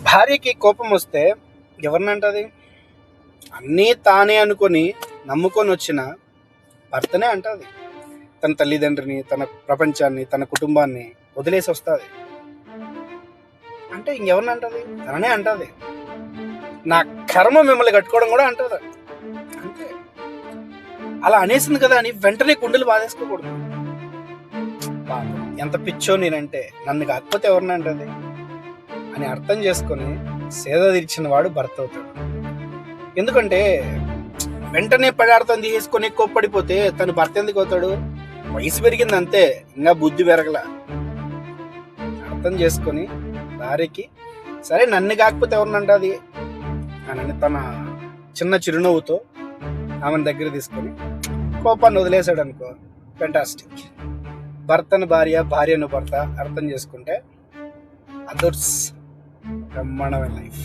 భార్యకి కోపం వస్తే ఎవరినంటది? అన్నీ తానే అనుకొని నమ్ముకొని వచ్చిన భర్తనే అంటది. తన తల్లిదండ్రిని, తన ప్రపంచాన్ని, తన కుటుంబాన్ని వదిలేసి వస్తుంది అంటే ఇంకెవరిని అంటది? తననే అంటది. నా కర్మ మిమ్మల్ని కట్టుకోవడం కూడా అంటది. అంతే. అలా అనేసింది కదా అని వెంటనే గుండెలు బాధేసుకోకూడదు. ఎంత పిచ్చో నేనంటే, నన్ను కాకపోతే ఎవరిని అంటది అని అర్థం చేసుకొని సేద తీర్చిన వాడు భర్త అవుతాడు. ఎందుకంటే వెంటనే పదార్థం తీసుకొని కోప్పడిపోతే తను భర్త ఎందుకు అవుతాడు? వయసు పెరిగింది అంతే, ఇంకా బుద్ధి పెరగల. అర్థం చేసుకొని భార్యకి సరే నన్ను కాకపోతే ఎవరినంటది అని తన చిన్న చిరునవ్వుతో ఆమెను దగ్గర తీసుకొని కోపాన్ని వదిలేశాడు అనుకో, ఫెంటాస్టిక్. భర్తను భార్య, భార్యను భర్త అర్థం చేసుకుంటే అదర్స్ బ్రహ్మాండమైన లైఫ్.